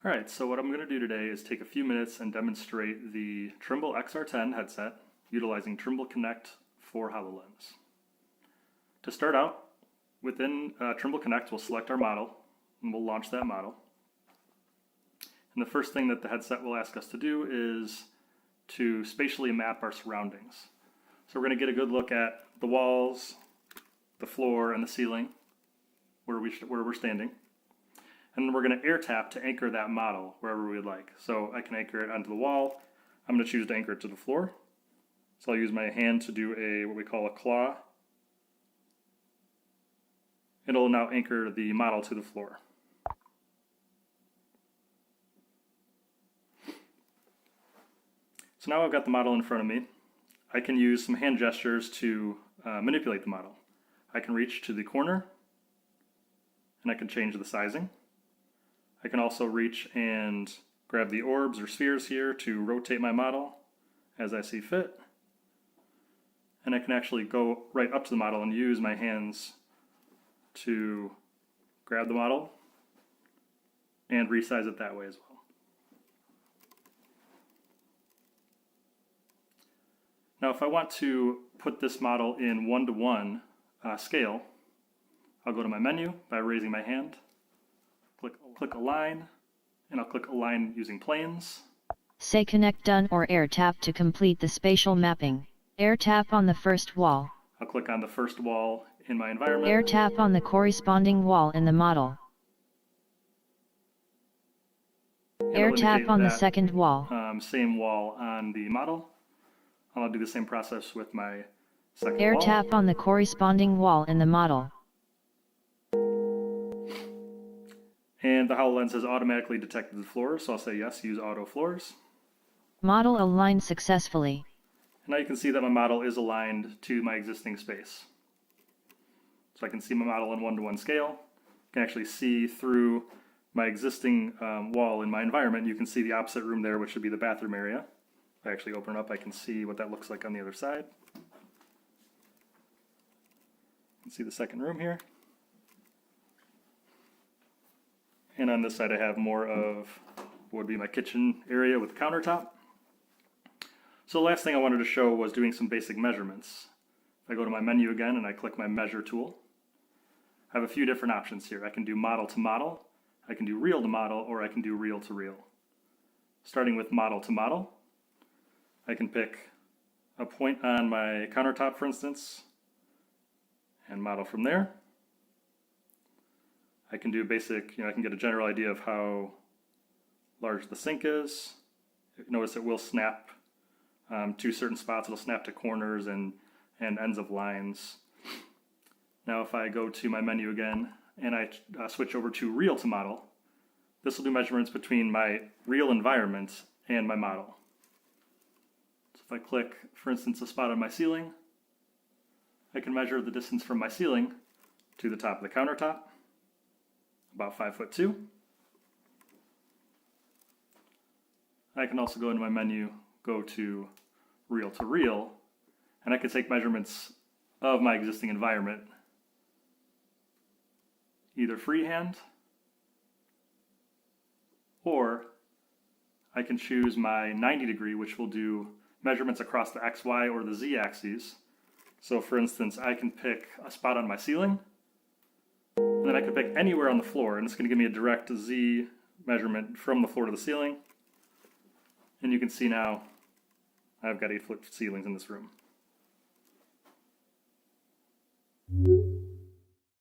Alright, so what I'm going to do today is take a few minutes and demonstrate the Trimble XR10 headset utilizing Trimble Connect for HoloLens. To start out, within Trimble Connect we'll select our model and we'll launch that model. And the first thing that the headset will ask us to do is to spatially map our surroundings. So we're going to get a good look at the walls, the floor, and the ceiling where we're standing. And then we're going to air tap to anchor that model wherever we'd like. So I can anchor it onto the wall. I'm going to choose to anchor it to the floor. So I'll use my hand to do what we call a claw. It'll now anchor the model to the floor. So now I've got the model in front of me. I can use some hand gestures to manipulate the model. I can reach to the corner and I can change the sizing. I can also reach and grab the orbs or spheres here to rotate my model as I see fit. And I can actually go right up to the model and use my hands to grab the model and resize it that way as well. Now if I want to put this model in 1:1 scale, I'll go to my menu by raising my hand. Click Align, and I'll click Align using planes. Say Connect Done or Air Tap to complete the spatial mapping. Air tap on the first wall. I'll click on the first wall in my environment. Air tap on the corresponding wall in the model. Air tap on the second wall. Same wall on the model. I'll do the same process with my second wall. Air tap on the corresponding wall in the model. And the HoloLens has automatically detected the floors, so I'll say yes, use auto floors. Model aligned successfully. And now you can see that my model is aligned to my existing space. So I can see my model in 1:1 scale. I can actually see through my existing wall in my environment. You can see the opposite room there, which should be the bathroom area. If I actually open it up, I can see what that looks like on the other side. You can see the second room here. And on this side I have more of what would be my kitchen area with the countertop. So the last thing I wanted to show was doing some basic measurements. If I go to my menu again and I click my measure tool, I have a few different options here. I can do model to model, I can do reel to model, or I can do reel to reel. Starting with model to model, I can pick a point on my countertop, for instance, and model from there. I can do basic, I can get a general idea of how large the sink is. Notice it will snap to certain spots. It'll snap to corners and ends of lines. Now if I go to my menu again and I switch over to reel to model, this will do measurements between my real environment and my model. So if I click, for instance, a spot on my ceiling, I can measure the distance from my ceiling to the top of the countertop. About 5'2". I can also go into my menu, go to reel, and I can take measurements of my existing environment, either freehand, or I can choose my 90 degree, which will do measurements across the X, Y, or the Z axes. So for instance, I can pick a spot on my ceiling, and then I can pick anywhere on the floor, and it's going to give me a direct Z measurement from the floor to the ceiling. And you can see now I've got 8-foot ceilings in this room.